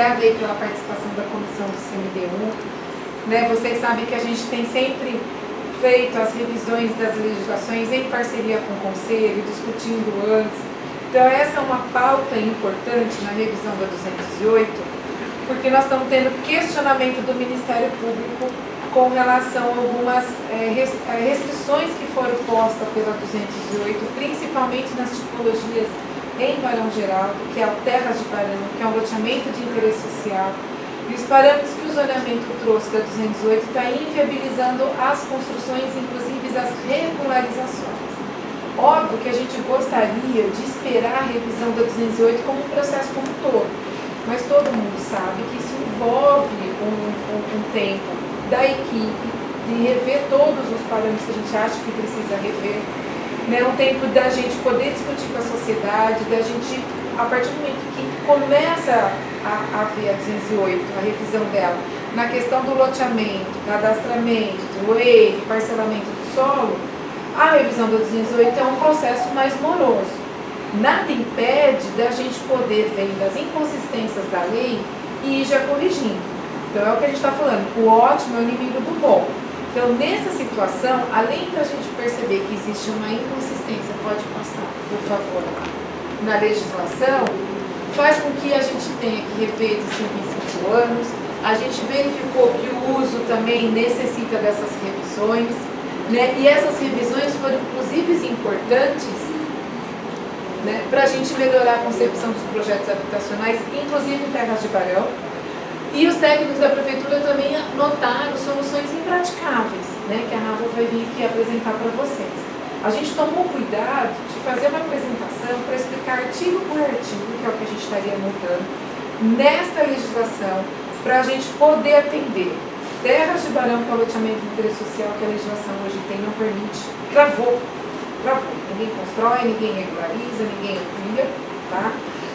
obrigada aí pela participação da comissão do CMDU. Né, vocês sabem que a gente tem sempre feito as revisões das legislações em parceria com o Conselho, discutindo antes. Então essa é uma pauta importante na revisão da 208, porque nós estamos tendo questionamento do Ministério Público com relação a algumas restrições que foram postas pela 208, principalmente nas tipologias em Barão Geraldo, que é o Terras de Barão, que é um loteamento de interesse social. E os parâmetros que o zoneamento trouxe da 208 está inviabilizando as construções, inclusive as regularizações. Óbvio que a gente gostaria de esperar a revisão da 208 como um processo como um todo, mas todo mundo sabe que isso envolve um tempo da equipe de rever todos os parâmetros que a gente acha que precisa rever, né? Um tempo da gente poder discutir com a sociedade, da gente, a partir do momento que começa a ver a 208, a revisão dela, na questão do loteamento, cadastramento, waiver, parcelamento do solo, a revisão da 208 é um processo mais moroso. Nada impede da gente poder ver as inconsistências da lei e ir já corrigindo. Então é o que a gente está falando, o ótimo é o inimigo do bom. Então nessa situação, além da gente perceber que existe uma inconsistência, pode passar, por favor, na legislação, faz com que a gente tenha que rever de 5 em 5 anos. A gente verificou que o uso também necessita dessas revisões, né? E essas revisões foram inclusive importantes, né, para a gente melhorar a concepção dos projetos habitacionais, inclusive em Terras de Barão. E os técnicos da prefeitura também notaram soluções impraticáveis, né, que a Rafa vai vir aqui apresentar para vocês. A gente tomou cuidado de fazer uma apresentação para explicar artigo por artigo, que é o que a gente estaria mudando, nesta legislação, para a gente poder atender. Terras de Barão, que é o loteamento de interesse social que a legislação hoje tem, não permite, travou. Ninguém constrói, ninguém regulariza, ninguém amplia, tá?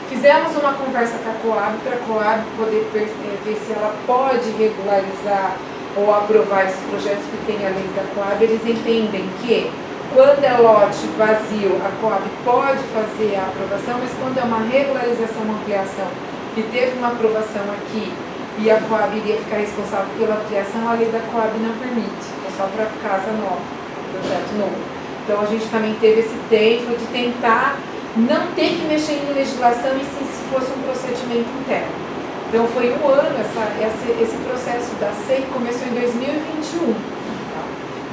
Fizemos uma conversa com a Coab, para a Coab poder ver se ela pode regularizar ou aprovar esses projetos que tem a lei da Coab. Eles entendem que quando é lote vazio, a Coab pode fazer a aprovação, mas quando é uma regularização, uma ampliação, que teve uma aprovação aqui e a Coab iria ficar responsável pela ampliação, a lei da Coab não permite, é só para casa nova, projeto novo. Então a gente também teve esse tempo de tentar não ter que mexer em legislação e se fosse um procedimento interno. Então foi um ano, esse processo da SEI começou em 2021. Tá?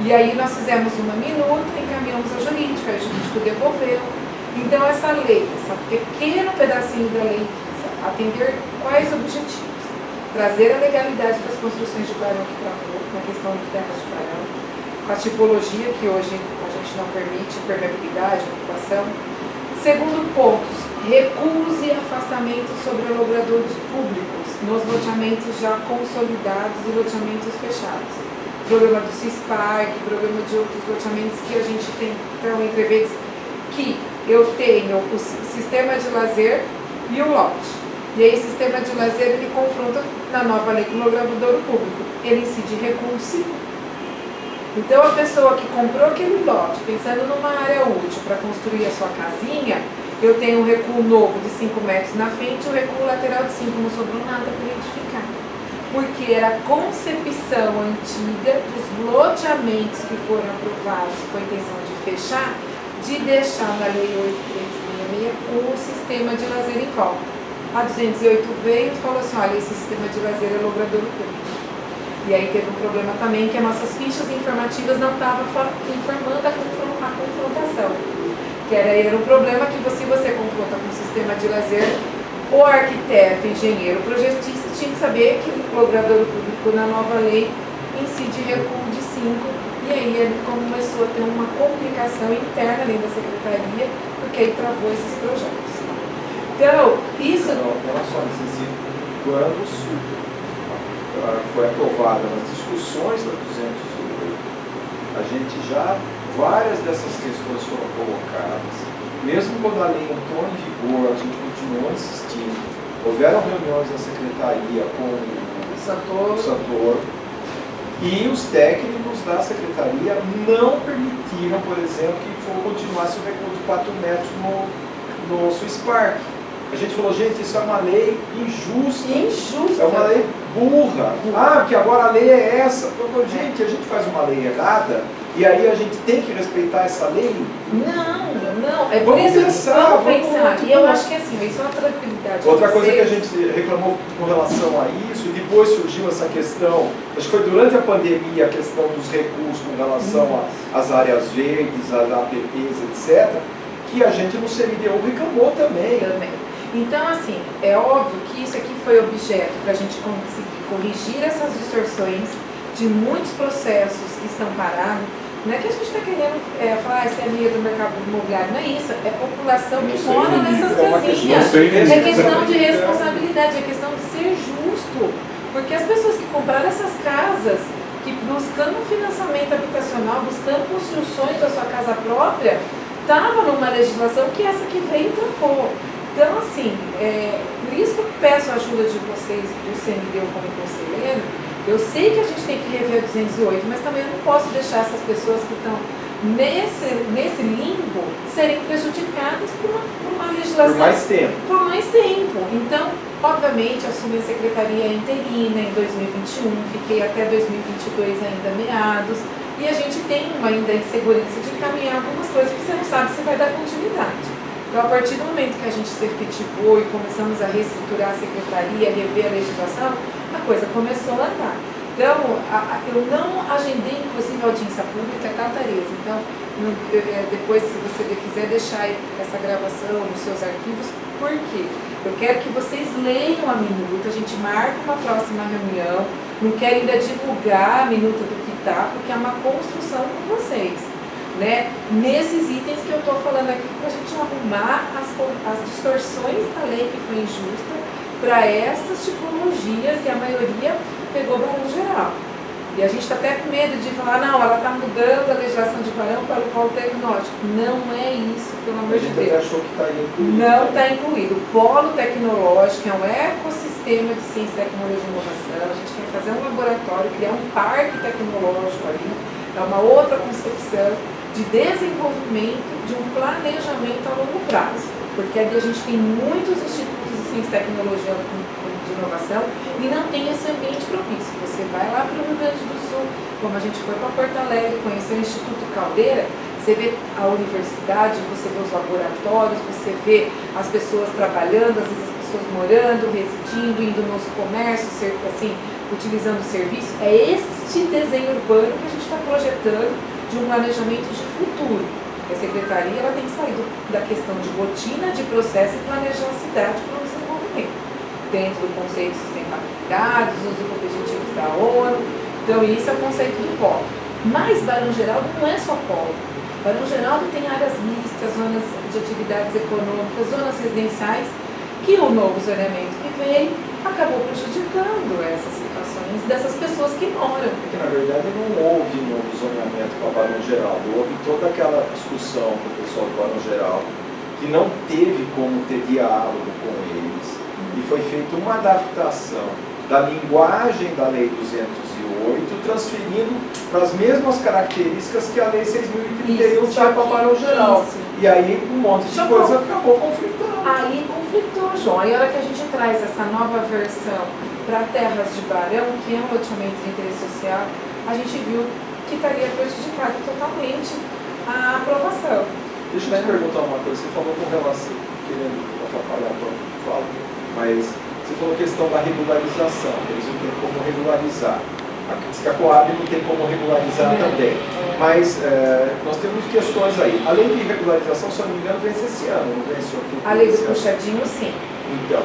E aí nós fizemos uma minuta, encaminhamos ao jurídico, aí o jurídico devolveu. Então essa lei, esse pequeno pedacinho da lei, atender quais objetivos? Trazer a legalidade das construções de Barão que travou, na questão de terras de Barão, a tipologia que hoje a gente não permite, permeabilidade, ocupação. Segundo ponto, recuos e afastamento sobre logradouros públicos nos loteamentos já consolidados e loteamentos fechados. Problema do CISPARC, problema de outros loteamentos que a gente tem, então, entrever que eu tenho o sistema de lazer e o lote. E aí o sistema de lazer ele confronta na nova lei com o logradouro público. Ele incide recuo sim. Então a pessoa que comprou aquele lote, pensando numa área útil para construir a sua casinha, eu tenho um recuo novo de 5 metros na frente e um recuo lateral de 5, não sobrou nada para edificar. Porque era a concepção antiga dos loteamentos que foram aprovados com a intenção de fechar, de deixar na lei 8366 o sistema de lazer em volta. A 208 veio e falou assim, olha, esse sistema de lazer é logradouro público. E aí teve um problema também que as nossas fichas informativas não estavam informando a confrontação. Que era um problema que se você confronta com o sistema de lazer, o arquiteto, engenheiro, o projetista tinha que saber que o logradouro público na nova lei incide recuo de 5. E aí ele começou a ter uma complicação interna dentro da secretaria, porque ele travou esses projetos. Então, isso... Ela só necessita, quando foi aprovada nas discussões da 208, a gente já, várias dessas questões foram colocadas, mesmo quando a lei entrou em vigor, a gente continuou insistindo. Houveram reuniões na secretaria com o Santoro, e os técnicos da secretaria não permitiram, por exemplo, que continuasse o recuo de 4 metros no Swiss Park. A gente falou, gente, isso é uma lei injusta. É uma lei burra. Ah, que agora a lei é essa. Gente, a gente faz uma lei errada e aí a gente tem que respeitar essa lei? Não. É por Vamos isso que pensar, vamos pensar. vamos- E eu acho que assim, isso é uma tranquilidade. Outra coisa que a vocês. gente reclamou com relação a isso, e depois surgiu essa questão, acho que foi durante a pandemia, a questão dos recursos com relação às áreas verdes, às APPs, etc., que a gente no CMDU reclamou também. Então, assim, é óbvio que isso aqui foi objeto para a gente conseguir corrigir essas distorções de muitos processos que estão parados. Não é que a gente está querendo falar, essa é a linha do mercado imobiliário, não é isso, é a população que mora nessas casinhas. É questão de responsabilidade, é questão de ser justo, porque as pessoas que compraram essas casas, que buscando um financiamento habitacional, buscando construções da sua casa própria, estavam numa legislação que essa que veio e trancou. Então, assim, por isso que eu peço a ajuda de vocês, do CMDU como conselheiro. Eu sei que a gente tem que rever o 208, mas também eu não posso deixar essas pessoas que estão nesse limbo serem prejudicadas por uma legislação. Por mais tempo. Então, obviamente, assumi a secretaria interina em 2021, fiquei até 2022 ainda meados, e a gente tem ainda insegurança de encaminhar algumas coisas que você não sabe se vai dar continuidade. Então, a partir do momento que a gente se efetivou e começamos a reestruturar a secretaria, rever a legislação, a coisa começou a andar. Então, eu não agendei, inclusive, a audiência pública, tá, Tereza? Então, depois, se você quiser deixar essa gravação nos seus arquivos, por quê? Eu quero que vocês leiam a minuta, a gente marca uma próxima reunião, não quero ainda divulgar a minuta do que tá, porque é uma construção com vocês. Né? Nesses itens que eu estou falando aqui, para a gente arrumar as distorções da lei que foi injusta para essas tipologias, e a maioria pegou barão geral. E a gente está até com medo de falar, não, ela está mudando a legislação de barão para o polo tecnológico. Não é isso, pelo amor de Deus. A gente achou que está incluído. Não está incluído. O polo tecnológico é um ecossistema de ciência, tecnologia e inovação. A gente quer fazer um laboratório, criar um parque tecnológico ali. É uma outra concepção de desenvolvimento, de um planejamento a longo prazo, porque ali a gente tem muitos institutos de ciência e tecnologia de inovação e não tem esse ambiente propício. Você vai lá para o Rio Grande do Sul, como a gente foi para Porto Alegre, conhecer o Instituto Caldeira, você vê a universidade, você vê os laboratórios, você vê as pessoas trabalhando, às vezes as pessoas morando, residindo, indo nos comércios, assim, utilizando o serviço. É este desenho urbano que a gente está projetando de um planejamento de futuro. A secretaria ela tem que sair da questão de rotina, de processo e planejar a cidade para o desenvolvimento, dentro do conceito de sustentabilidade, dos objetivos da ONU. Então, isso é o conceito do polo. Mas Barão Geraldo não é só polo. Barão Geraldo tem áreas mistas, zonas de atividades econômicas, zonas residenciais, que o novo zoneamento que veio acabou prejudicando essas situações dessas pessoas que moram. Porque, na verdade, não houve novo zoneamento para Barão Geraldo. Houve toda aquela discussão com o pessoal do Barão Geraldo, que não teve como ter diálogo com eles. E foi feita uma adaptação da linguagem da Lei 208, transferindo para as mesmas características que a Lei 6.031 tinha para Barão Geraldo. E aí um monte de coisa acabou conflitando. Aí conflitou, João. Aí a hora que a gente traz essa nova versão para terras de Barão, que é um loteamento de interesse social, a gente viu que estaria prejudicado totalmente a aprovação. Deixa eu te perguntar uma coisa. Você falou com relação, querendo atrapalhar o próprio falo, mas você falou a questão da regularização, que eles não têm como regularizar. A Coab não tem como regularizar também. Mas nós temos questões aí. A lei de regularização, se eu não me engano, vence esse ano, não vence outubro? A lei do puxadinho, sim. Então,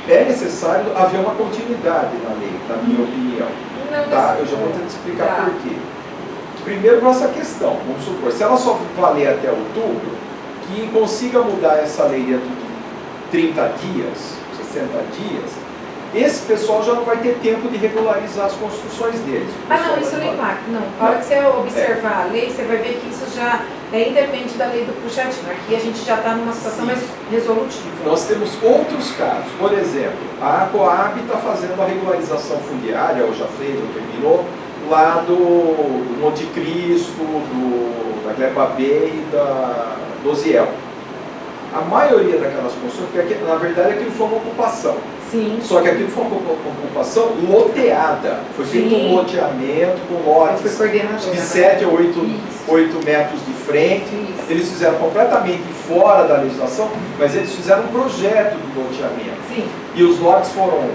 é necessário haver uma continuidade na lei, na minha opinião. Não, tá? Eu já vou tentar explicar por quê. Primeiro, nossa questão, vamos supor, se ela só valer até outubro, que consiga mudar essa lei dentro de 30 dias, 60 dias, esse pessoal já não vai ter tempo de regularizar as construções deles. Não, isso não impacta, não. A hora que você observar a lei, você vai ver que isso já independe da lei do puxadinho. Aqui a gente já está numa situação mais resolutiva. Nós temos outros casos. Por exemplo, a Coab está fazendo a regularização fundiária, ou já fez, ou terminou, lá do Monte Cristo, da Gleba B e da Doziel. a maioria daquelas construções, porque na verdade aquilo foi uma ocupação. Sim. Só que aquilo foi uma ocupação loteada. Foi feito um loteamento com lotes de 7 a 8 metros de frente. Isso. Eles fizeram completamente fora da legislação, mas eles fizeram um projeto de loteamento. Sim. E os lotes foram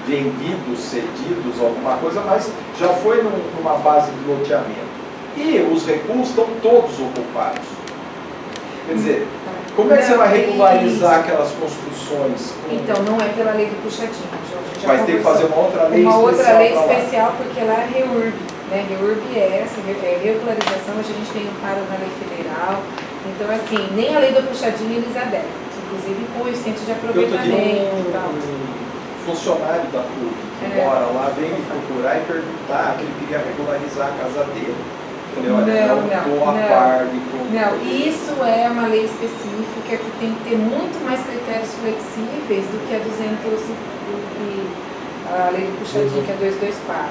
vendidos, cedidos, alguma coisa, mas já foi numa base de loteamento. E os recursos estão todos ocupados. Quer dizer, como é que você vai regularizar aquelas construções? Então, não é pela lei do puxadinho, João. Vai ter que fazer uma outra lei especial. Uma outra lei especial, porque lá é REURB. Né? REURB é essa, é regularização, a gente tem um paro na lei federal. Então, assim, nem a lei do puxadinho eles aderem. Inclusive com o incentivo de aproveitamento e tal. Funcionário da PUC que mora lá veio me procurar e perguntar que ele queria regularizar a casa dele. Eu falei, olha, não estou a par de como. Não, isso é uma lei específica que tem que ter muito mais critérios flexíveis do que a 200 a lei do puxadinho, que é 224.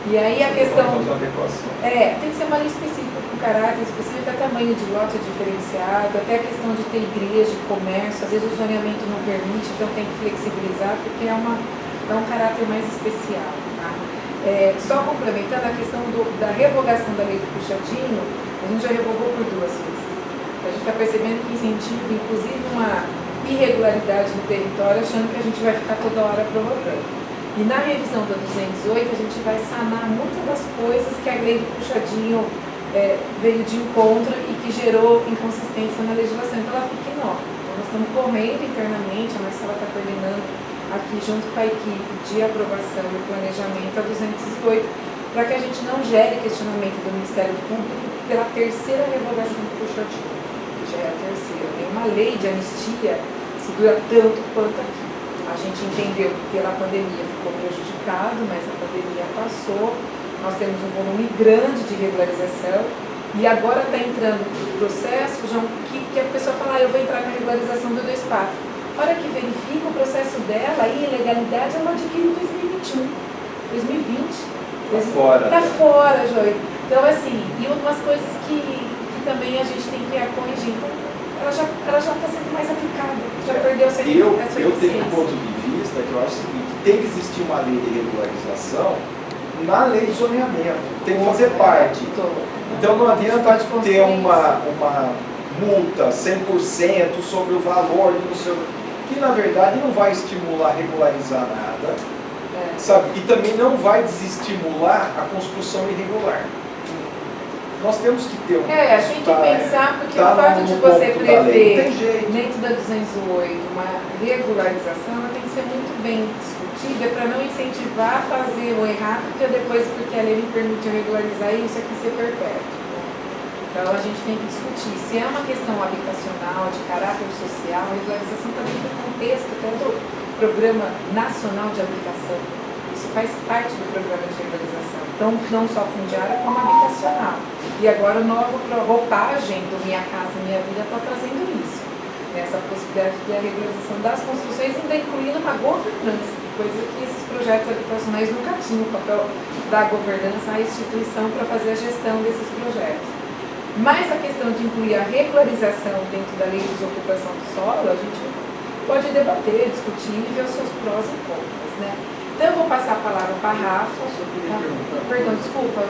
E aí a questão. Tem que ser uma lei específica, com caráter específico, até tamanho de lote diferenciado, até a questão de ter igreja, de comércio, às vezes o zoneamento não permite, então tem que flexibilizar, porque é um caráter mais especial. Tá? Só complementando a questão da revogação da lei do puxadinho, a gente já revogou por 2 vezes. A gente está percebendo que incentiva, inclusive, uma irregularidade no território, achando que a gente vai ficar toda hora provocando. E na revisão da 208, a gente vai sanar muitas das coisas que a lei do puxadinho veio de encontro e que gerou inconsistência na legislação. Então ela fica enorme. Então nós estamos correndo internamente, a Marcela está coordenando aqui junto com a equipe de aprovação e planejamento a 208, para que a gente não gere questionamento do Ministério Público pela terceira revogação do puxadinho, que já é a terceira. Tem uma lei de anistia que se dura tanto quanto aqui. A gente entendeu que pela pandemia ficou prejudicado, mas a pandemia passou, nós temos um volume grande de regularização e agora está entrando no processo que a pessoa fala, eu vou entrar na regularização do 24. A hora que verifica o processo dela, a ilegalidade ela adquire em 2021, 2020. Está fora. Está fora, Joy. Então, assim, e algumas coisas que também a gente tem que corrigir. Então, ela já está sendo mais aplicada, já perdeu essa eficiência. Eu tenho um ponto de vista que eu acho o seguinte, tem que existir uma lei de regularização na lei de zoneamento, tem que fazer parte. Então não adianta ter uma multa 100% sobre o valor do seu, que na verdade não vai estimular a regularizar nada, sabe? E também não vai desestimular a construção irregular. Nós temos que ter tem que pensar, porque o fato de você prever dentro da 208 uma regularização, ela tem que ser muito bem discutida para não incentivar a fazer o errado, porque a lei me permitiu regularizar isso aqui ser perpétuo. Então a gente tem que discutir. Se é uma questão habitacional, de caráter social, a regularização também tem contexto, todo o Programa Nacional de Habitação. Isso faz parte do programa de regularização. Então, não só fundiária, como habitacional. E agora a nova roupagem do Minha Casa Minha Vida está trazendo isso. Essa possibilidade de a regularização das construções, ainda incluindo uma governança, coisa que esses projetos habitacionais nunca tinham, o papel da governança à instituição para fazer a gestão desses projetos. Mas a questão de incluir a regularização dentro da lei de desocupação do solo, a gente pode debater, discutir e ver os seus prós e contras, né? Então eu vou passar a palavra para a Rafa. Perdão, desculpa.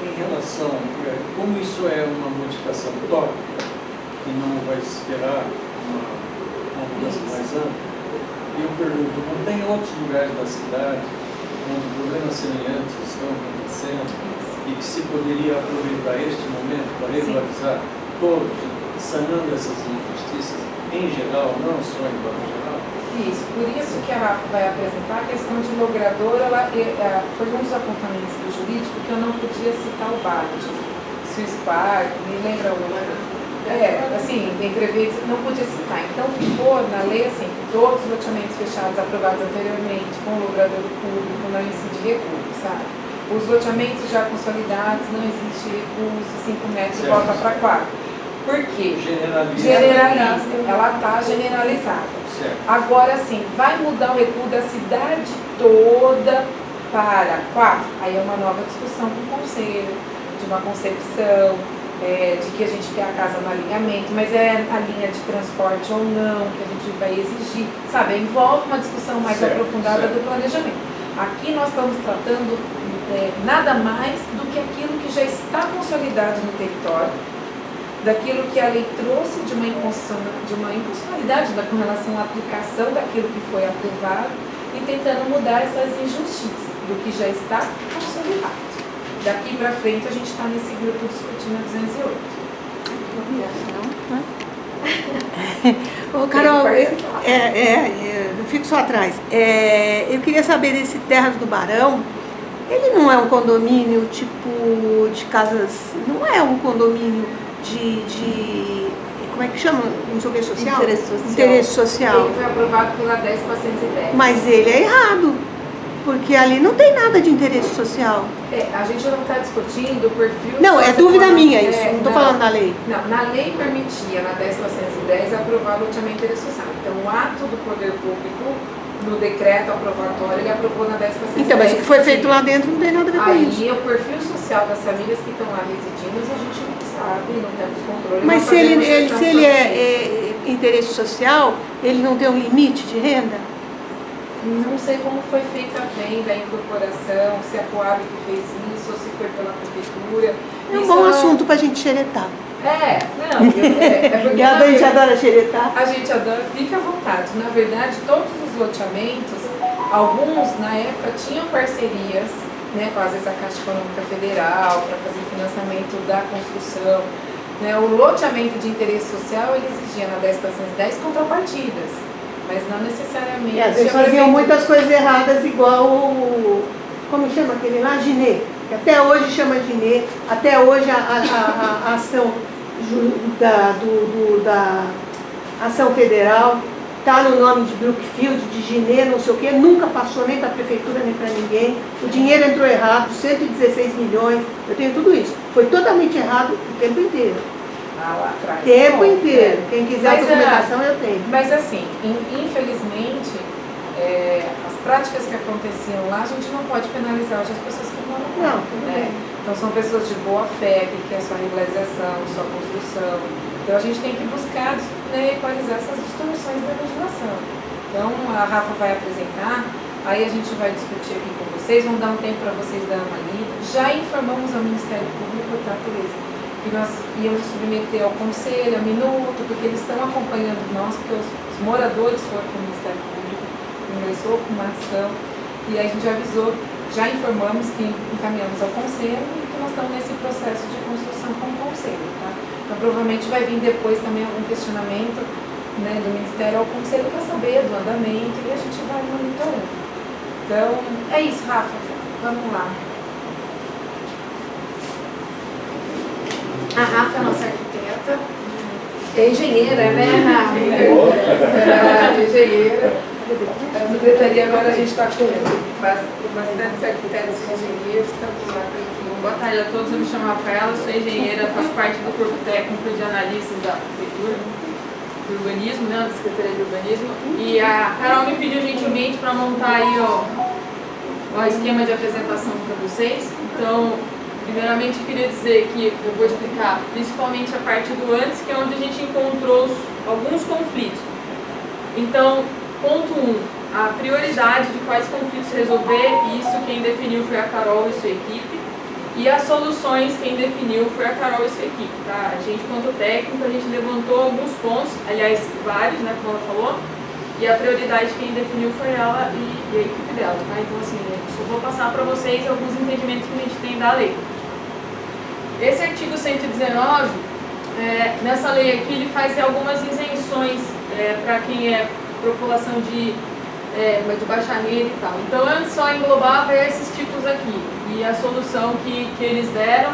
Em relação, como isso é uma modificação tópica, que não vai esperar uma mudança mais ampla, eu pergunto, não tem outros lugares da cidade onde problemas semelhantes estão acontecendo e que se poderia aproveitar este momento para regularizar todos, sanando essas injustiças em geral, não só em plano geral? Isso, por isso que a Rafa vai apresentar a questão de logradora, foi um dos apontamentos do jurídico que eu não podia citar o BAT, Swiss Park, me lembra o assim, entrevistas, não podia citar. Então ficou na lei assim, todos os loteamentos fechados aprovados anteriormente, com logrador público, não incide recurso, sabe? Os loteamentos já consolidados, não existe recurso, 5 metros e volta para 4. Por quê? Generaliza. Ela está generalizada. Certo. Agora sim, vai mudar o recuo da cidade toda para 4. Aí é uma nova discussão com o conselho, de uma concepção, de que a gente quer a casa no alinhamento, mas é a linha de transporte ou não, que a gente vai exigir, sabe? Envolve uma discussão mais aprofundada do planejamento. Aqui nós estamos tratando nada mais do que aquilo que já está consolidado no território, daquilo que a lei trouxe de uma inconstitucionalidade com relação à aplicação daquilo que foi aprovado e tentando mudar essas injustiças do que já está consolidado. Daqui para frente a gente está nesse grupo discutindo a 208. Ô, Carol, eu fico só atrás. Eu queria saber desse Terras do Barão. Ele não é um condomínio tipo de casas, não é um condomínio de como é que chama? Não sei o que, social? Interesse social. Ele foi aprovado pela 10.410. Mas ele é errado, porque ali não tem nada de interesse social. A gente não está discutindo o perfil... Não, é dúvida minha isso, não estou falando da lei. Não, na lei permitia, na 10.410, aprovar loteamento de interesse social. Então, o ato do poder público, no decreto aprovatório, ele aprovou na 10.410. Então, mas o que foi feito lá dentro não tem nada a ver com isso. Aí, o perfil social das famílias que estão lá residindo, a gente não sabe, não temos controle. Mas se ele é interesse social, ele não tem um limite de renda? Não sei como foi feita a venda, a incorporação, se a Coab que fez isso, ou se foi pela prefeitura. É um bom assunto para a gente xeretar. Porque a gente adora xeretar. A gente adora, fica à vontade. Na verdade, todos os loteamentos, alguns na época tinham parcerias, né, com às vezes a Caixa Econômica Federal, para fazer financiamento da construção. Né, o loteamento de interesse social, ele exigia na 10.410 contrapartidas. Mas não necessariamente. Às vezes faziam muitas coisas erradas, igual o. Como chama aquele lá? Ginê. Que até hoje chama Ginê. Até hoje a ação da ação federal está no nome de Brookfield, de Ginê, não sei o quê. Nunca passou nem para a prefeitura nem para ninguém. O dinheiro entrou errado, 116 milhões. Eu tenho tudo isso. Foi totalmente errado o tempo inteiro. Lá atrás. Tempo inteiro. Quem quiser a documentação, eu tenho. Mas assim, infelizmente, as práticas que aconteciam lá, a gente não pode penalizar hoje as pessoas que moram lá. Não, tudo bem. Então são pessoas de boa fé, que querem sua regularização, sua construção. Então a gente tem que buscar, né, equalizar essas distorções da legislação. Então a Rafa vai apresentar, aí a gente vai discutir aqui com vocês, vamos dar um tempo para vocês darem uma lida. Já informamos ao Ministério Público, tá, Tereza? Que nós íamos submeter ao conselho, a minuto, porque eles estão acompanhando nós, porque os moradores foram para o Ministério Público, ingressou com uma ação, e aí a gente avisou, já informamos que encaminhamos ao conselho e que nós estamos nesse processo de construção com o conselho, tá? Então provavelmente vai vir depois também algum questionamento, né, do Ministério ao conselho para saber do andamento e a gente vai monitorando. Então, é isso, Rafa, vamos lá. A Rafa é nossa arquiteta, é engenheira, né, Rafa? Engenheira. A secretaria agora a gente está com bastante arquitetos e engenheiros, estamos lá com aqui. Boa tarde a todos, eu me chamo Rafaela, sou engenheira, faço parte do corpo técnico de analistas da prefeitura do urbanismo, né, da Secretaria de Urbanismo. E a Carol me pediu gentilmente para montar aí o esquema de apresentação para vocês. Então, primeiramente, eu queria dizer que eu vou explicar principalmente a parte do antes, que é onde a gente encontrou alguns conflitos. Então, ponto 1, a prioridade de quais conflitos resolver, isso quem definiu foi a Carol e sua equipe. E as soluções, quem definiu foi a Carol e sua equipe, tá? A gente, quanto técnico, a gente levantou alguns pontos, aliás, vários, né, como ela falou, e a prioridade quem definiu foi ela e a equipe dela, tá? Então, assim, eu só vou passar para vocês alguns entendimentos que a gente tem da lei. Esse artigo 119, nessa lei aqui, ele faz algumas isenções para quem é população de baixa renda e tal. Então, antes só englobava esses tipos aqui. E a solução que eles deram,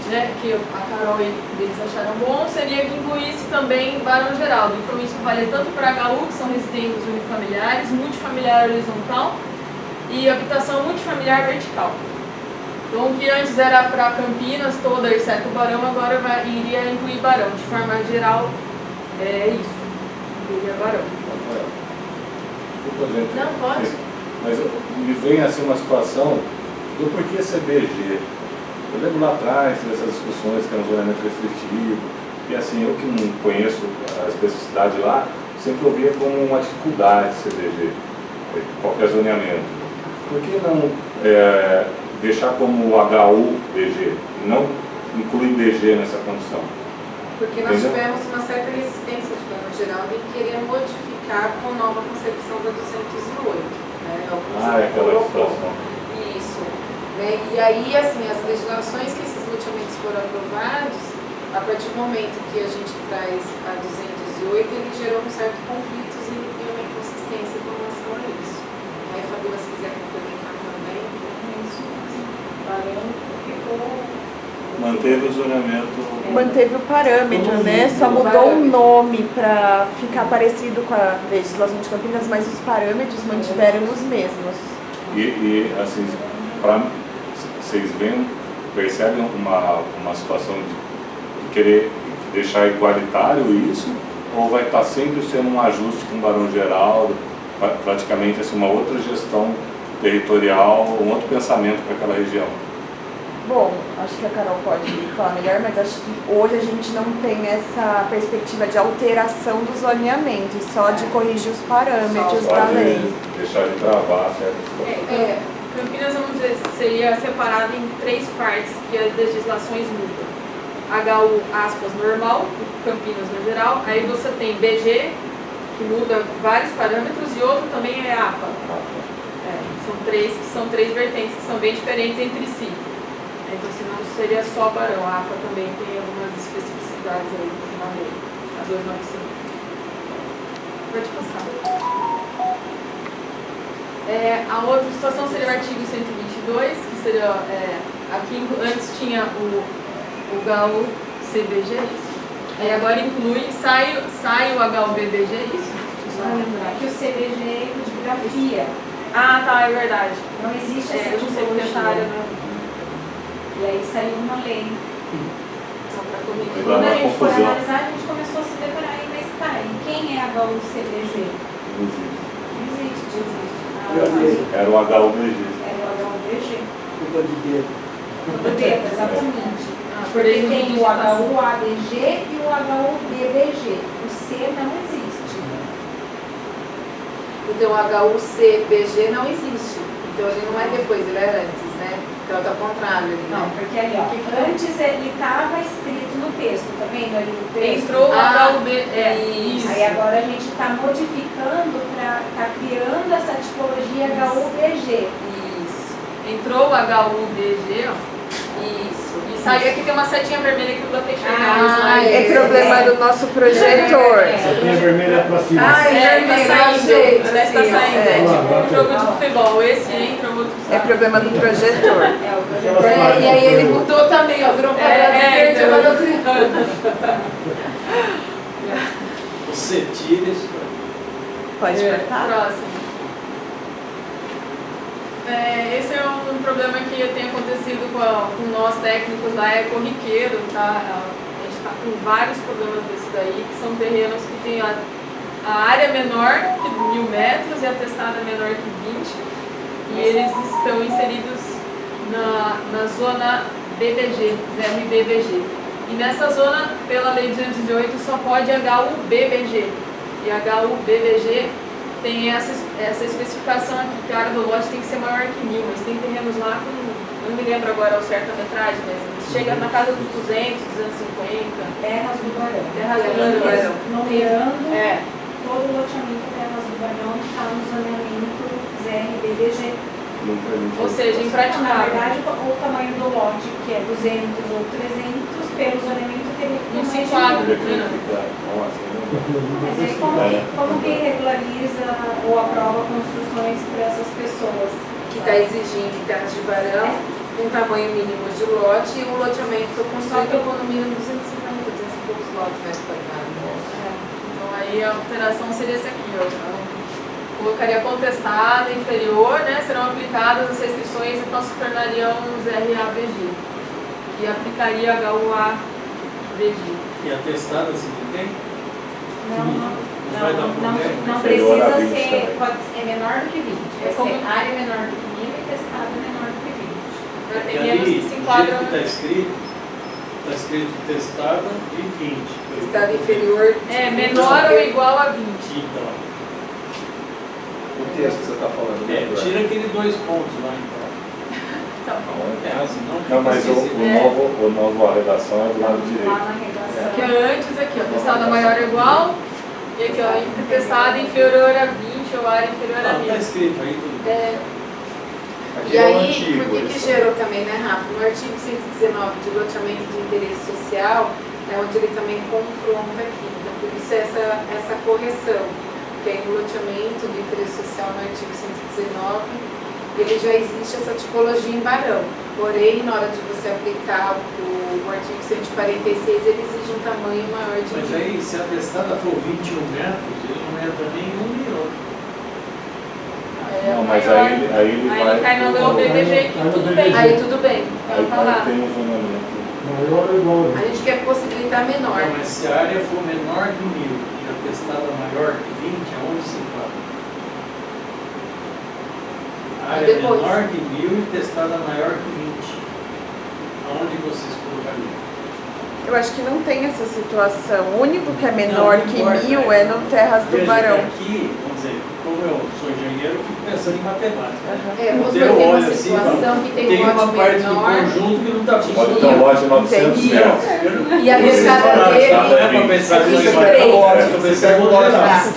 né, que a Carol e eles acharam bom, seria que incluísse também Barão Geraldo. Então, isso vale tanto para HU, que são residências unifamiliares, multifamiliar horizontal e habitação multifamiliar vertical. Então, o que antes era para Campinas toda, exceto o Barão, agora iria incluir Barão. De forma geral, é isso. Incluiria Barão. Desculpa, gente. Não, pode. Mas me vem assim uma situação do porquê CBG. Eu lembro lá atrás dessas discussões que era um zoneamento restritivo, e assim, eu que não conheço a especificidade lá, sempre ouvia como uma dificuldade CDG, qualquer zoneamento. Por que não deixar como HU BG, não incluir BG nessa condição? Porque nós tivemos uma certa resistência de plano geral em querer modificar com nova concepção da 208. Né? É aquela situação. Isso. Né? E aí, assim, as legislações que esses loteamentos foram aprovados, a partir do momento que a gente traz a 208, ele gerou um certo conflito e uma inconsistência com relação a isso. Aí, Fabiola, se quiser complementar também. Isso. Manteve o zoneamento. Manteve o parâmetro, né? Só mudou o nome para ficar parecido com a legislação de Campinas, mas os parâmetros mantiveram os mesmos. E assim, vocês percebem uma situação de querer deixar igualitário isso? Ou vai estar sempre sendo um ajuste com o Barão Geral, praticamente assim, uma outra gestão territorial, um outro pensamento para aquela região? Bom, acho que a Carol pode falar melhor, mas acho que hoje a gente não tem essa perspectiva de alteração do zoneamento, só de corrigir os parâmetros Só da de lei. deixar de travar certas coisas. Campinas, vamos dizer, seria separado em 3 partes que as legislações mudam. HU, aspas, normal, Campinas no geral. Aí você tem BG, que muda vários parâmetros, e outro também é APA. São três vertentes que são bem diferentes entre si. Então, senão seria só Barão. A APA também tem algumas especificidades aí na lei, a 295. Pode passar. A outra situação seria o artigo 122, que seria, aqui antes tinha o HU CBG, isso. Aí agora inclui, sai o HU BBG, isso? É que o CBG é de grafia. Ah, tá, é verdade. Não existe essa Eu não sei porque essa área tipologia. não. E aí saiu uma lei. Só para corrigir. Vai Quando dar a gente for confusão. analisar, a gente começou a se deparar aí, mas tá, e quem é agora o CBG? Não existe. Era o HUBG. É o HUBG. Culpa de dedo. Do dedo, exatamente. Por Porque erro de tem o digitação. HUADG e o HUBBG. O C não existe. Então, o HUCBG não existe. Então, ele não é depois, ele é antes, né? Então, tá ao contrário ali, Não, né? porque ali, ó, antes ele estava escrito no texto, tá vendo ali o texto? Entrou o Ah, HUB. Isso. Aí agora a gente está modificando para estar criando essa tipologia HUBG. Isso. Entrou o HUBG, ó. Isso. E saiu aqui, tem uma setinha vermelha que não dá pra enxergar. Ah, isso aí. É problema do nosso projetor. Tem a vermelha pra cima. Ah, É, tá vermelho, saindo. gente, Parece que tá assim, ó. saindo. É. É tipo um jogo de futebol. Esse entra, o outro sai. É problema do projetor. É o projetor. E aí ele mudou também, ó. Virou um quadrado verde, então. agora eu triângulo. Você tira isso. Pode cortar? Próximo. Esse é um problema que tem acontecido com nós técnicos lá, é corriqueiro, tá? A gente está com vários problemas desse daí, que são terrenos que tem a área menor que 1.000 metros e a testada menor que 20, e eles estão inseridos na zona BBG, 0 e BBG. E nessa zona, pela lei 208, só pode HUBBG. E HUBBG tem essa especificação aqui, que a área do lote tem que ser maior que 1.000, mas tem terrenos lá com, eu não me lembro agora o certo a metragem, mas chega na casa dos 200, 250. Terras do Barão. Terras do Aí, Barão. nomeando É, todo o loteamento Terras do Barão está no zoneamento ZRBBG. ou seja, Na impraticável. verdade, o tamanho do lote, que é 200 ou 300, pelo zoneamento teria que ter Não mais se de enquadra. 1.000. Mas aí como que regulariza ou aprova construções para essas pessoas? Que está exigindo em terras de Barão um tamanho mínimo de lote e um loteamento construído com no mínimo 250, 200 e poucos lotes metros quadrados. Então aí a alteração seria essa aqui, ó. Então, colocaria contestada, inferior, né? Serão aplicadas as restrições, então se tornariam os RABG. E aplicaria HUABG. E a testada se tem? Não vai dar problema. Inferior a precisa 20 ser, também. é menor do que 20. É como- área menor do que 1.000 e testado menor do que 20. Mas tem E menos ali, que do se jeito enquadram. que está escrito testada de 20. Estado inferior. É, menor ou igual a 20. Então, O texto que você está falando, né? tira aquele 2 pontos lá, então. Tá bom. Não, mas o novo, a redação é do lado Lá direito. na redação. Aqui antes, aqui, ó, testada maior ou igual. E aqui, ó, testada inferior a 20 ou área inferior a Não, está 20. escrito aí tudo bem. É, Aqui E é o aí, antigo. por que esse. gerou também, né, Rafa? No artigo 119 de loteamento de interesse social, é onde ele também confronta aqui. Então, por isso essa correção. Tem o loteamento de interesse social no artigo 119, ele já existe essa tipologia em Barão. Porém, na hora de você aplicar o artigo 146, ele exige um tamanho maior de Mas aí, se a testada for 21 metros, ele não entra nem em um nem outro. Não, mas maior. aí ele vai. Aí cai no meu BBG que tudo bem. Aí tudo bem. Aí Então tá lá. tem um zonamento. Maior ou igual A gente quer possibilitar menor. Não, mas se a área for menor que 1000 e a testada maior que 20, aonde se enquadra? A área depois? menor que 1000 e testada maior que 20. Aonde vocês colocariam? Eu acho que não tem essa situação. O único que é menor Não que importa, 1000 é no Terras do Veja, Barão. aqui, vamos dizer, como eu sou engenheiro, eu fico pensando em matemática. É, vamos Então, eu ter uma olho assim, situação falo, que tem tem um uma lote parte do menor conjunto que não está Pode ter um funcionando. lote de 900 Entendi. metros. e a testada Não dele é para pensar é nisso, 23. eu pensei no geral. Tá. No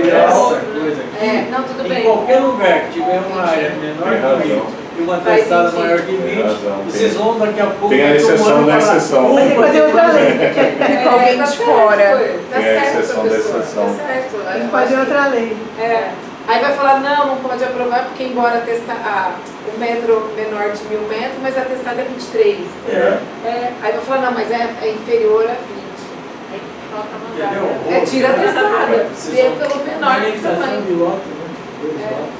geral, essa coisa aqui. É, não, tudo Em bem. qualquer lugar que tiver uma área menor Tem que razão. 20 e uma Faz testada sentido. maior que Tem 20, razão, vocês tem. vão daqui a pouco. Tem a daqui a um exceção ano da falar, exceção. Mas tem que fazer outra lei. Fica alguém tá de certo, fora. Tá Tem a certo, exceção da professor. exceção. Tá certo. Tem que Eu fazer acho outra lei. É. Aí vai falar, não pode aprovar porque embora o metro menor de 1000 metros, mas a testada é 23. É. Aí vai falar, não, mas é inferior a 20. Aí coloca a Entendeu? mandada. Tira a testada. Vocês Vê vão- pelo menor que tamanho. de lote, né? Dois É. lotes.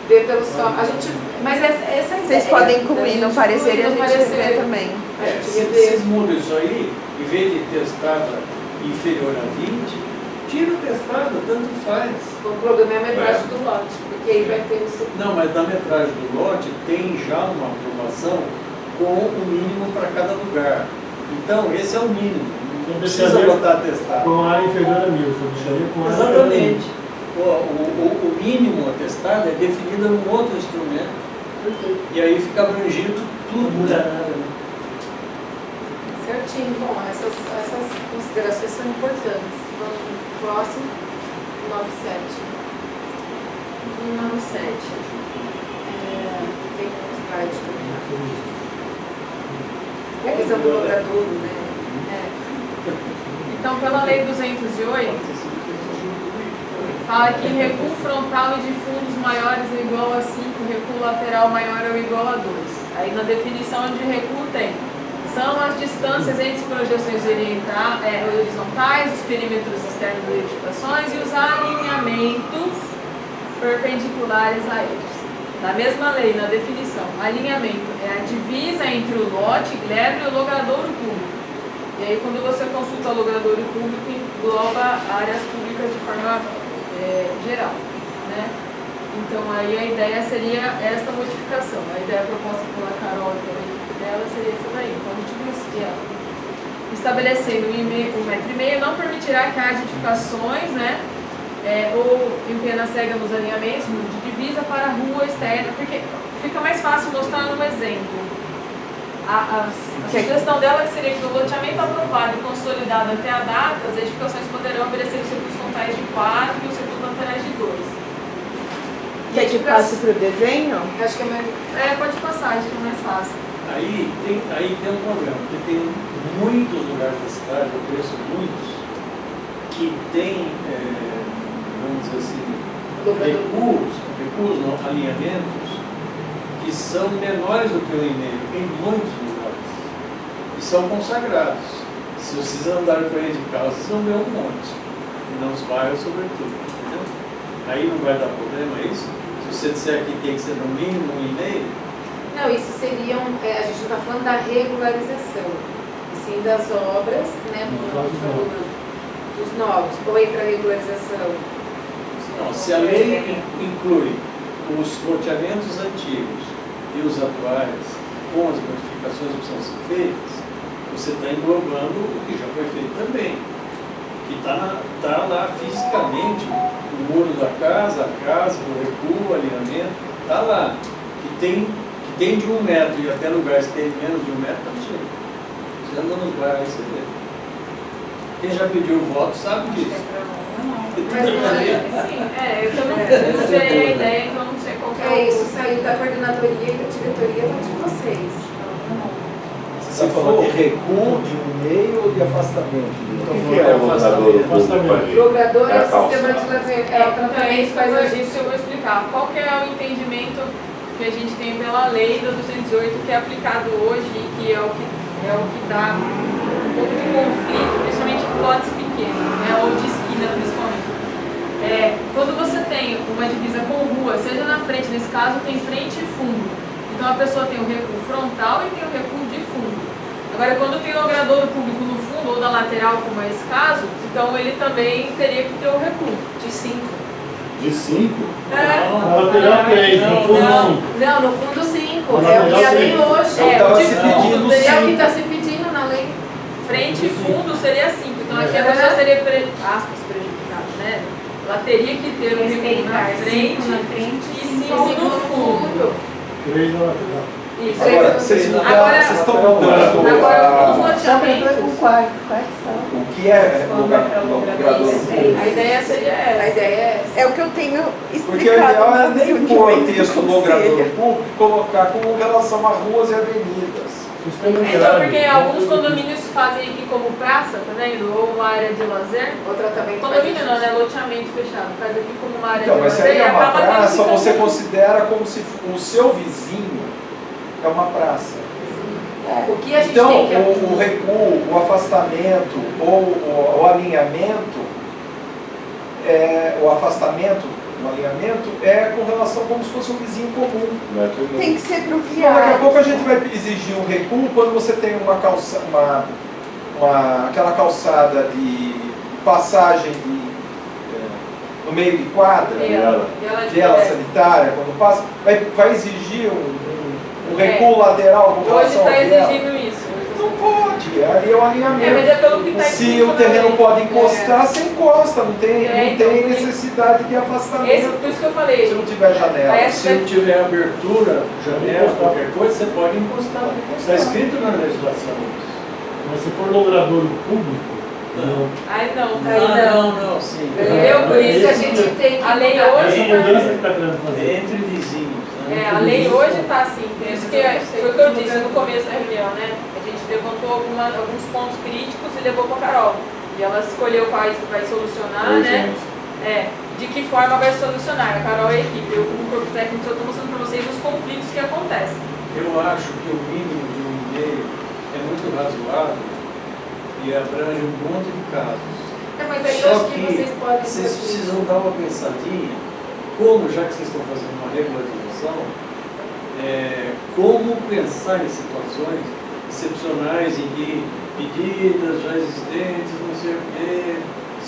Vê pelo só. A gente, mas essa é a Vocês ideia, podem da incluir gente no parecer e a incluir no gente parecer. vê também. A gente Se revê. vocês mudam isso aí, em vez de testada inferior a 20, tira a testada, tanto faz. O problema é a metragem do lote, porque aí vai ter o seu. Não, mas na metragem do lote tem já uma aprovação com o mínimo para cada lugar. Então, esse é o mínimo. Não Então, precisa deixaria botar atestado. Com área inferior a 1000, só deixaria com área inferior a 1000. Exatamente. O mínimo atestado é definido num outro instrumento. E aí fica abrangido Não tudo. muda Né? nada, né? Certinho. Bom, essas considerações são importantes. Vamos pro próximo, 97. 97. Tem um slide também. A questão do logrador, né? Então, pela Lei 208, fala que recuo frontal e de fundos maiores ou igual a 5, recuo lateral maior ou igual a 2. Aí na definição de recuo tem: são as distâncias entre projeções horizontais, os perímetros externos das edificações e os alinhamentos perpendiculares a eles. Na mesma lei, na definição, alinhamento é a divisa entre o lote, glebe e o logradouro público. E aí, quando você consulta o logradouro público, engloba áreas públicas de forma geral, né? Então, aí a ideia seria esta modificação. A ideia proposta pela Carol e pela equipe dela seria essa daí. Então, a gente conseguia estabelecendo 1,5 metro não permitirá que haja edificações, né? Ou em pena cega nos alinhamentos, de divisa para a rua externa, porque fica mais fácil mostrar no exemplo. A sugestão dela que seria que no loteamento aprovado e consolidado até a data, as edificações poderão oferecer circuitos frontais de 4 e os circuitos laterais de 2. Quer que passe para o desenho? Acho que é mais. Pode passar, acho que é mais fácil. Aí tem um problema, porque tem muitos lugares da cidade, eu conheço muitos, que tem, vamos dizer assim, recuos não, alinhamentos, que são menores do que o e-mail, em muitos lugares, e são consagrados. Se vocês andarem por aí de carro, vocês vão ver um monte, e nos bairros sobretudo, entendeu? Aí não vai dar problema isso? Se você disser que tem que ser no mínimo 1,5, Não, isso seria a gente está falando da regularização, e sim das obras, né? Dos novos, ou entra a regularização. não, se a lei inclui os loteamentos antigos e os atuais, com as modificações que precisam ser feitas, você está englobando o que já foi feito também. Que está lá fisicamente, o muro da casa, o recuo, o alinhamento, está lá. Que tem de 1 metro e até lugares que tem menos de 1 metro, está cheio. Você anda nos bairros, você vê. Quem já pediu voto sabe disso. Mas, sim, eu também não sei a ideia, então não sei qual que É isso, saiu da coordenadoria e da diretoria de vocês. Você está falando de recuo, de meio ou de afastamento? Então, O que é o afastamento? Logrador é o calça. sistema de lazer, é o Então é tratamento isso que eu vou explicar. Qual que é o entendimento que a gente tem pela lei do 208 que é aplicado hoje e que é o que dá um pouco de conflito, principalmente em lotes pequenos, né, ou de esquina principalmente. Quando você tem uma divisa com rua, seja na frente, nesse caso tem frente e fundo. Então a pessoa tem o recuo frontal e tem o recuo de fundo. Agora, quando tem o logradouro público no fundo ou da lateral, como é esse caso, então ele também teria que ter o recuo. de 5. De 5? Na lateral 3, no fundo 5. Não, no fundo 5. Mas É o que não a lei sei. hoje. Eu É tava o de se fundo. pedindo É o que cinco. está se pedindo na lei. Frente e fundo seria 5. Então aqui a pessoa seria prejudicada, né? Ela teria que ter o recuo na frente e 5 no fundo. 3 na lateral. Isso. Agora, vocês estão Agora, mudando o loteamento, o que é logrador público. a ideia seria A essa. ideia é essa. É o que eu tenho Porque o explicado. ideal é nos nem pôr o reuniões do texto conselho. logrador público e colocar com relação a ruas e avenidas. Sistema Então, grade. porque alguns condomínios fazem aqui como praça, tá vendo? Ou uma área de lazer. O tratamento Condomínio não, né? Loteamento fechado. Faz aqui como uma área Então, de mas se lazer aí e é uma acaba tendo praça, que você fazer- considera como se o seu vizinho é uma praça. O que a gente Então, tem que o recuo, o afastamento ou o alinhamento, o afastamento, o alinhamento é com relação como se fosse um vizinho comum. Tem que ser pro Então, daqui a viário. pouco a gente vai exigir um recuo quando você tem aquela calçada de passagem no meio de quadra, viela sanitária, quando passa, vai exigir um recuo lateral com Hoje relação está à viela. exigindo isso. Não pode, ali é o alinhamento. Mas é pelo que está Se o terreno pode encostar, você encosta, não tem então, necessidade de afastamento. Por isso que eu falei. Se não tiver janela. Aí Se não tiver abertura, janela, qualquer coisa, você pode encostar. Está escrito na legislação. Mas se for logradouro público, não. Ai, não. Não, sim. Entendeu? Por isso que a gente tem que A lei mudar. hoje Essa mudança que está querendo fazer. Entre vizinhos. Né? A lei hoje está assim, por isso que foi o que eu disse no começo da reunião, né? A gente levantou alguns pontos críticos e levou para a Carol. E ela escolheu quais vai solucionar, né? De que forma vai solucionar. A Carol e a equipe. Eu, como corpo técnico, só estou mostrando para vocês os conflitos que acontecem. Eu acho que o mínimo de 1,5 é muito razoável e abrange um monte de casos. Mas aí eu Só acho que vocês podem. vocês precisam dar uma pensadinha, como já que vocês estão fazendo uma regularização, como pensar em situações excepcionais em que medidas já existentes, não sei o quê,